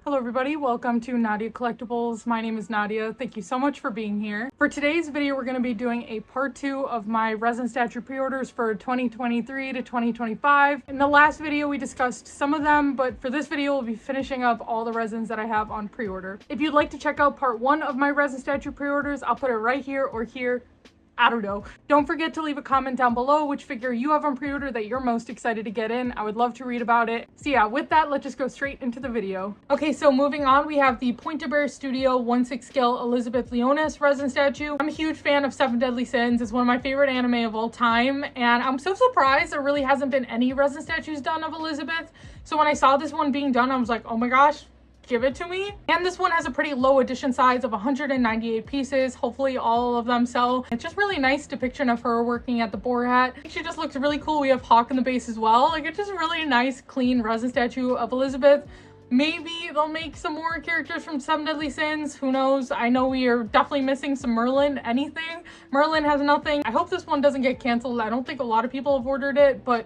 Hello everybody, welcome to Nadia Collectibles. My name is Nadia. Thank you so much for being here. For today's video, we're going to be doing a part 2 of my resin statue pre-orders for 2023 to 2025. In the last video, we discussed some of them, but for this video, we'll be finishing up all the resins that I have on pre-order. If you'd like to check out part 1 of my resin statue pre-orders, I'll put it right here or here. I don't know. Don't forget to leave a comment down below which figure you have on pre-order that you're most excited to get in. I would love to read about it. So yeah, with that, let's just go straight into the video. Okay, so moving on, we have the Pointer Studio 1/6 scale Elizabeth Leonis resin statue. I'm a huge fan of Seven Deadly Sins. It's one of my favorite anime of all time, and I'm so surprised there really hasn't been any resin statues done of Elizabeth. So when I saw this one being done, I was like, oh my gosh, give it to me. And this one has a pretty low edition size of 198 pieces. Hopefully all of them sell. It's just really nice depiction of her working at the boar hat. She just looks really cool. We have Hawk in the base as well. Like, it's just a really nice clean resin statue of Elizabeth. Maybe they'll make some more characters from Seven Deadly Sins. Who knows? I know we are definitely missing some Merlin. Anything. Merlin has nothing. I hope this one doesn't get canceled. I don't think a lot of people have ordered it, but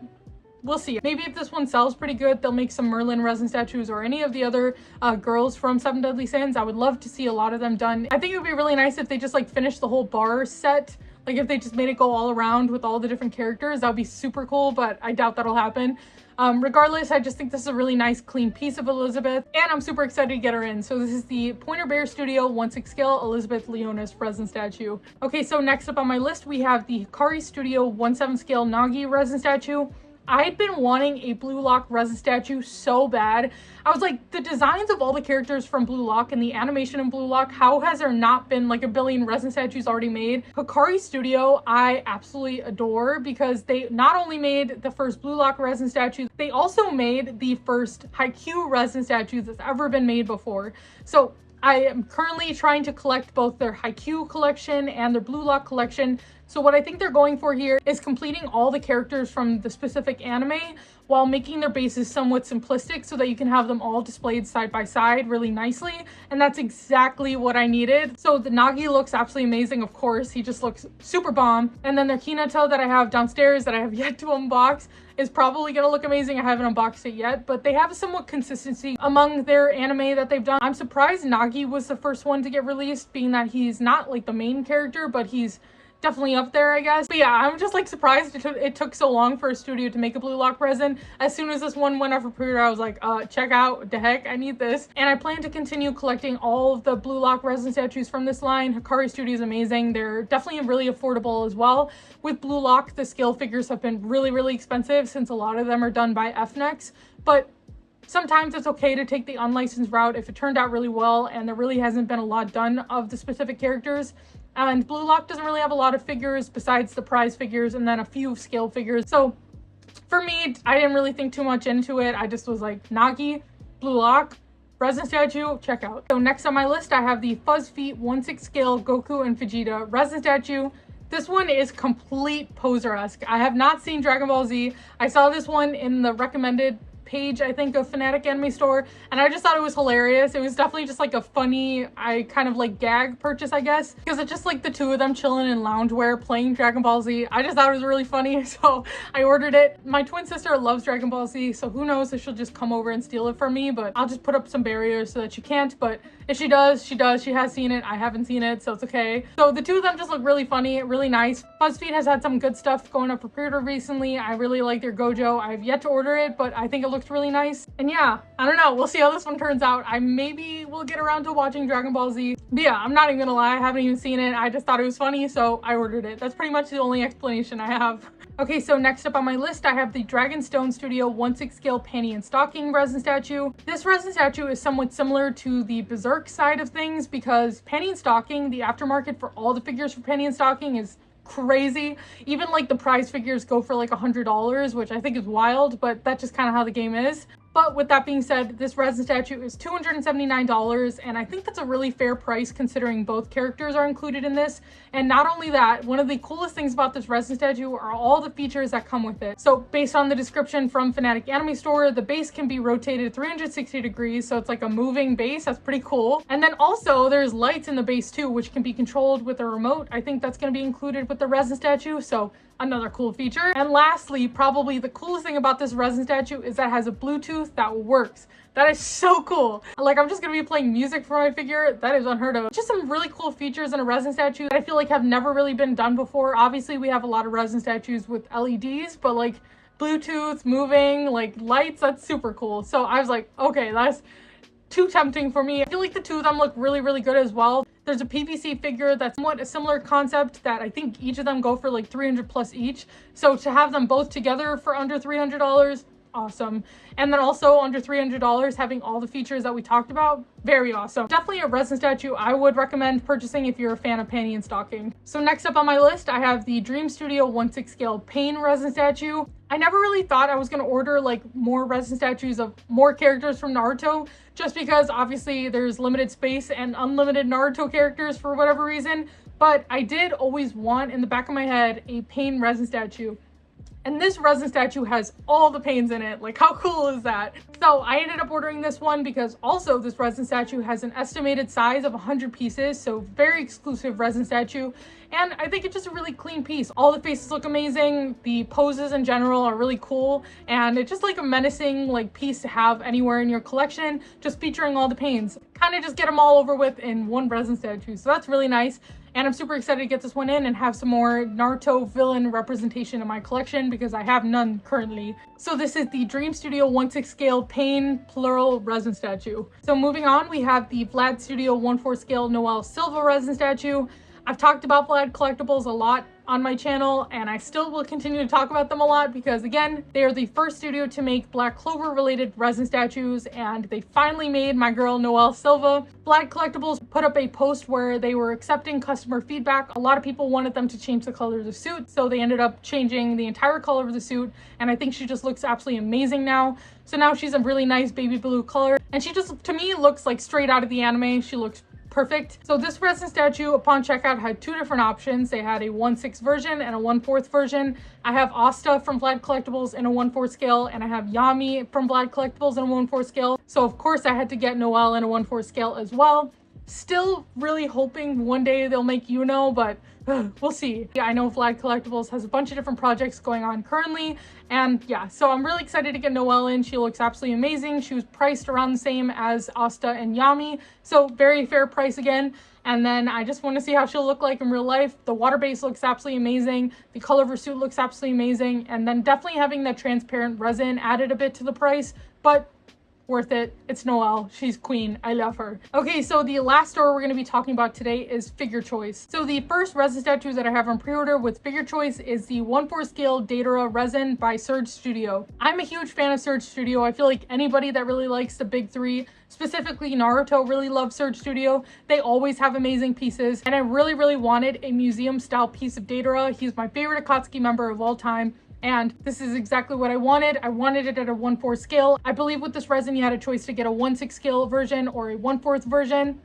we'll see. Maybe if this one sells pretty good, they'll make some Merlin resin statues or any of the other girls from Seven Deadly Sins. I would love to see a lot of them done. I think it would be really nice if they just like finished the whole bar set. Like if they just made it go all around with all the different characters, that would be super cool, but I doubt that'll happen. Regardless, I just think this is a really nice clean piece of Elizabeth, and I'm super excited to get her in. So this is the Pointer Studio 1/6 scale Elizabeth Leonis resin statue. Okay, so next up on my list, we have the Hikari Studio 1/7 scale Nagi resin statue. I'd been wanting a Blue Lock resin statue so bad. I was like, the designs of all the characters from Blue Lock and the animation in Blue Lock, how has there not been like a billion resin statues already made? Hikari Studio, I absolutely adore because they not only made the first Blue Lock resin statue, they also made the first Haikyuu resin statue that's ever been made before. So I am currently trying to collect both their Haikyuu collection and their Blue Lock collection. So what I think they're going for here is completing all the characters from the specific anime while making their bases somewhat simplistic so that you can have them all displayed side by side really nicely. And that's exactly what I needed. So the Nagi looks absolutely amazing, of course. He just looks super bomb. And then their Hinata that I have downstairs that I have yet to unbox is probably gonna look amazing. I haven't unboxed it yet, but they have somewhat consistency among their anime that they've done. I'm surprised Nagi was the first one to get released, being that he's not like the main character, but he's definitely up there, I guess. But yeah, I'm just like surprised it took so long for a studio to make a Blue Lock resin. As soon as this one went up for pre-order, I was like, check out, the heck, I need this. And I plan to continue collecting all of the Blue Lock resin statues from this line. Hikari Studio is amazing. They're definitely really affordable as well. With Blue Lock, the scale figures have been really, really expensive since a lot of them are done by FNEX, but sometimes it's okay to take the unlicensed route if it turned out really well and there really hasn't been a lot done of the specific characters. And Blue Lock doesn't really have a lot of figures besides the prize figures and then a few scale figures. So for me, I didn't really think too much into it. I just was like, Nagi, Blue Lock, resin statue, check out. So next on my list, I have the Fuzz Feet 1/6 scale Goku and Vegeta resin statue. This one is complete poser-esque. I have not seen Dragon Ball Z. I saw this one in the recommended page, I think, of Fanatic Anime Store, and I just thought it was hilarious. It was definitely just like a funny, I kind of like gag purchase, I guess, because it's just like the two of them chilling in loungewear playing Dragon Ball Z. I just thought it was really funny, so I ordered it. My twin sister loves Dragon Ball Z, so who knows if she'll just come over and steal it from me, but I'll just put up some barriers so that she can't. But if she does, she does. She has seen it. I haven't seen it, so it's okay. So the two of them just look really funny, really nice. BuzzFeed has had some good stuff going up for pre-order recently. I really like their Gojo. I've yet to order it, but I think it looks really nice. And yeah, I don't know. We'll see how this one turns out. I maybe will get around to watching Dragon Ball Z. But yeah, I'm not even gonna lie. I haven't even seen it. I just thought it was funny, so I ordered it. That's pretty much the only explanation I have. Okay, so next up on my list, I have the Dragonstone Studio 1/6 scale Panty and Stocking resin statue. This resin statue is somewhat similar to the Berserk side of things because Panty and Stocking, the aftermarket for all the figures for Panty and Stocking is crazy. Even like the prize figures go for like $100, which I think is wild, but that's just kind of how the game is. But with that being said, this resin statue is $279, and I think that's a really fair price considering both characters are included in this. And not only that, one of the coolest things about this resin statue are all the features that come with it. So based on the description from Fanatic Anime Store, the base can be rotated 360 degrees, so it's like a moving base. That's pretty cool. And then also there's lights in the base too, which can be controlled with a remote. I think that's going to be included with the resin statue, so Another cool feature. And lastly, probably the coolest thing about this resin statue is that it has a Bluetooth that works. That is so cool. Like, I'm just gonna be playing music for my figure. That is unheard of. Just some really cool features in a resin statue that I feel like have never really been done before. Obviously, we have a lot of resin statues with LEDs, but like Bluetooth, moving, like lights, that's super cool. So I was like, okay, that's too tempting for me. I feel like the two of them look really, really good as well. There's a PVC figure that's somewhat a similar concept that I think each of them go for like 300 plus each. So to have them both together for under $300, awesome. And then also under $300, having all the features that we talked about, very awesome. Definitely a resin statue I would recommend purchasing if you're a fan of panty and stocking. So next up on my list, I have the Dream Studio 1/6 scale pain resin statue. I never really thought I was going to order like more resin statues of more characters from Naruto, just because obviously there's limited space and unlimited Naruto characters for whatever reason. But I did always want in the back of my head a pain resin statue. And this resin statue has all the pains in it. Like, how cool is that? So I ended up ordering this one because also this resin statue has an estimated size of 100 pieces. So very exclusive resin statue. And I think it's just a really clean piece. All the faces look amazing. The poses in general are really cool. And it's just like a menacing like piece to have anywhere in your collection, just featuring all the pains. Kind of just get them all over with in one resin statue. So that's really nice. And I'm super excited to get this one in and have some more Naruto villain representation in my collection because I have none currently. So this is the Dream Studio 1/6 scale pain plural resin statue. So moving on, we have the Vlad Studio 1/4 scale Noel Silva resin statue. I've talked about Vlad Collectibles a lot on my channel, and I still will continue to talk about them a lot because again, they are the first studio to make Black Clover related resin statues, and they finally made my girl Noel Silva. Vlad Collectibles put up a post where they were accepting customer feedback. A lot of people wanted them to change the color of the suit, so they ended up changing the entire color of the suit, and I think she just looks absolutely amazing now. So now she's a really nice baby blue color, and she just, to me, looks like straight out of the anime. She looks perfect. So this resin statue upon checkout had two different options. They had a 1/6 version and a 1/4 version. I have Asta from Vlad Collectibles in a 1/4 scale, and I have Yami from Vlad Collectibles in a 1/4 scale. So of course I had to get Noelle in a 1/4 scale as well. Still really hoping one day they'll make Yuno, but we'll see. Yeah, I know Vlad Collectibles has a bunch of different projects going on currently, and yeah, so I'm really excited to get Noelle in. She looks absolutely amazing. She was priced around the same as Asta and Yami, so very fair price again. And then I just want to see how she'll look like in real life. The water base looks absolutely amazing. The color of her suit looks absolutely amazing. And then definitely having that transparent resin added a bit to the price, but worth it. It's Noelle. She's queen. I love her. Okay, so the last store we're going to be talking about today is Figure Choice. So the first resin statues that I have on pre-order with Figure Choice is the 1/4 scale Datara resin by Surge Studio. I'm a huge fan of Surge Studio. I feel like anybody that really likes the big three, specifically Naruto, really loves Surge Studio. They always have amazing pieces, and I really wanted a museum style piece of Datara. He's my favorite Akatsuki member of all time. And this is exactly what I wanted. I wanted it at a 1/4 scale. I believe with this resin, you had a choice to get a 1/6 scale version or a 1/4 version.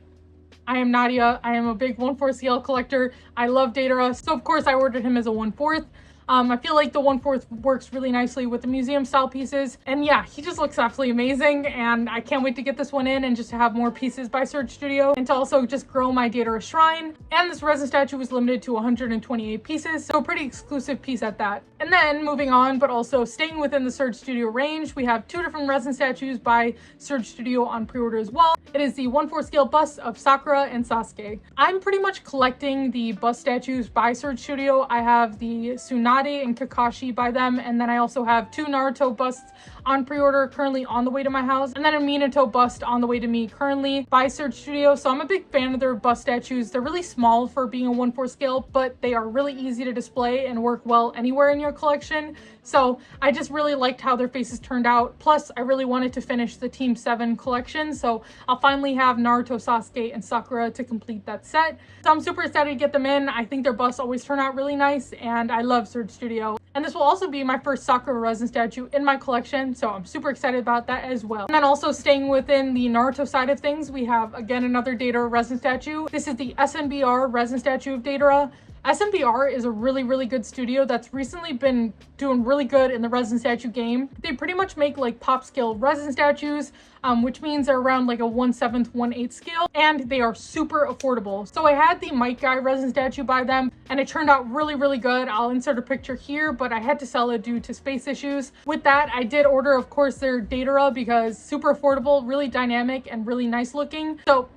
I am Nadia. I am a big 1/4 scale collector. I love Datara. So of course I ordered him as a 1/4. I feel like the 1/4 works really nicely with the museum style pieces. And yeah, he just looks absolutely amazing. And I can't wait to get this one in and just to have more pieces by Surge Studio and to also just grow my Datara shrine. And this resin statue was limited to 128 pieces. So a pretty exclusive piece at that. And then moving on, but also staying within the Surge Studio range, we have two different resin statues by Surge Studio on pre-order as well. It is the 1/4 scale bust of Sakura and Sasuke. I'm pretty much collecting the bust statues by Surge Studio. I have the Tsunade and Kakashi by them, and then I also have two Naruto busts on pre-order currently on the way to my house, and then a Minato bust on the way to me currently by Surge Studio. So I'm a big fan of their bust statues. They're really small for being a 1/4 scale, but they are really easy to display and work well anywhere in your collection. So I just really liked how their faces turned out. Plus, I really wanted to finish the Team 7 collection, so I'll finally have Naruto, Sasuke, and Sakura to complete that set. So I'm super excited to get them in. I think their busts always turn out really nice, and I love Surge Studio. And this will also be my first Sakura resin statue in my collection, so I'm super excited about that as well. And then also staying within the Naruto side of things, we have again another Datara resin statue. This is the SNBR resin statue of Datara. SMBR is a really good studio that's recently been doing really good in the resin statue game. They pretty much make like pop scale resin statues, which means they're around like a 1/7, 1/8 scale, and they are super affordable. So I had the Might Guy resin statue by them, and it turned out really good. I'll insert a picture here, but I had to sell it due to space issues. With that, I did order, of course, their Datara because super affordable, really dynamic, and really nice looking. So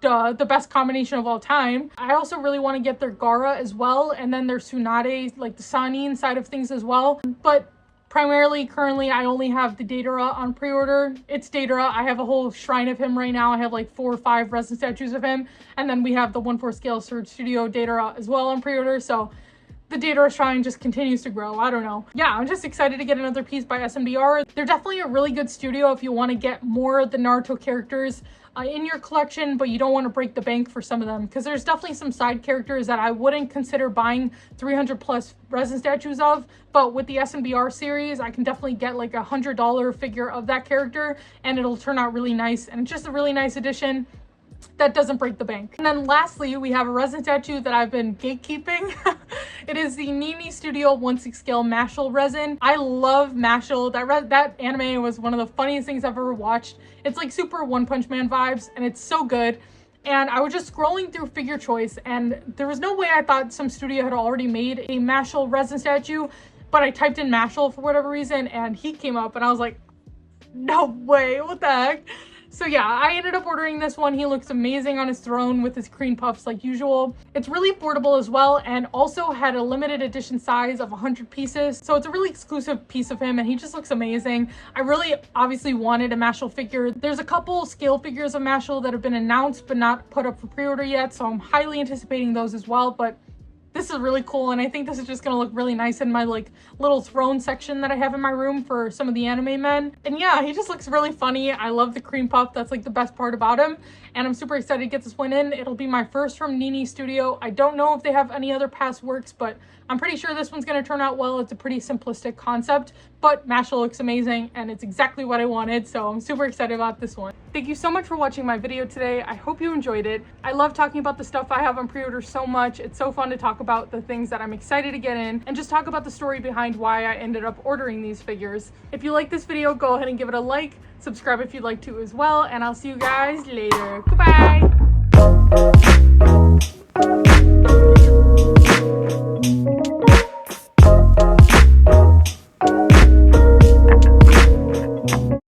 the best combination of all time. I also really want to get their Gaara as well, and then their Tsunade, like the Sanin side of things as well. But primarily, currently, I only have the Datara on pre-order. It's Datara. I have a whole shrine of him right now. I have like 4 or 5 resin statues of him. And then we have the 1/4 scale Surge Studio Datara as well on pre-order. So the Datara shrine just continues to grow. I don't know. Yeah, I'm just excited to get another piece by SMBR. They're definitely a really good studio if you want to get more of the Naruto characters in your collection, but you don't want to break the bank for some of them, because there's definitely some side characters that I wouldn't consider buying 300 plus resin statues of, but with the SMBR series, I can definitely get like a $100 figure of that character, and it'll turn out really nice, and it's just a really nice addition that doesn't break the bank. And then lastly, we have a resin statue that I've been gatekeeping. It is the Nini Studio 1/6 scale Mashal resin. I love Mashal. That anime was one of the funniest things I've ever watched. It's like super One Punch Man vibes, and it's so good. And I was just scrolling through Figure Choice, and there was no way I thought some studio had already made a Mashal resin statue, but I typed in Mashal for whatever reason, and he came up, and I was like, no way, what the heck? So yeah, I ended up ordering this one. He looks amazing on his throne with his cream puffs like usual. It's really affordable as well, and also had a limited edition size of 100 pieces. So it's a really exclusive piece of him, and he just looks amazing. I really obviously wanted a Mashal figure. There's a couple scale figures of Mashal that have been announced but not put up for pre-order yet, so I'm highly anticipating those as well. But this is really cool, and I think this is just gonna look really nice in my like little throne section that I have in my room for some of the anime men. And yeah, he just looks really funny. I love the cream puff. That's like the best part about him, and I'm super excited to get this one in. It'll be my first from Nini Studio. I don't know if they have any other past works, but I'm pretty sure this one's gonna turn out well. It's a pretty simplistic concept, but Mashal looks amazing, and it's exactly what I wanted, so I'm super excited about this one. Thank you so much for watching my video today. I hope you enjoyed it. I love talking about the stuff I have on pre-order so much. It's so fun to talk about the things that I'm excited to get in, and just talk about the story behind why I ended up ordering these figures. If you like this video, go ahead and give it a like, subscribe if you'd like to as well, and I'll see you guys later. Goodbye!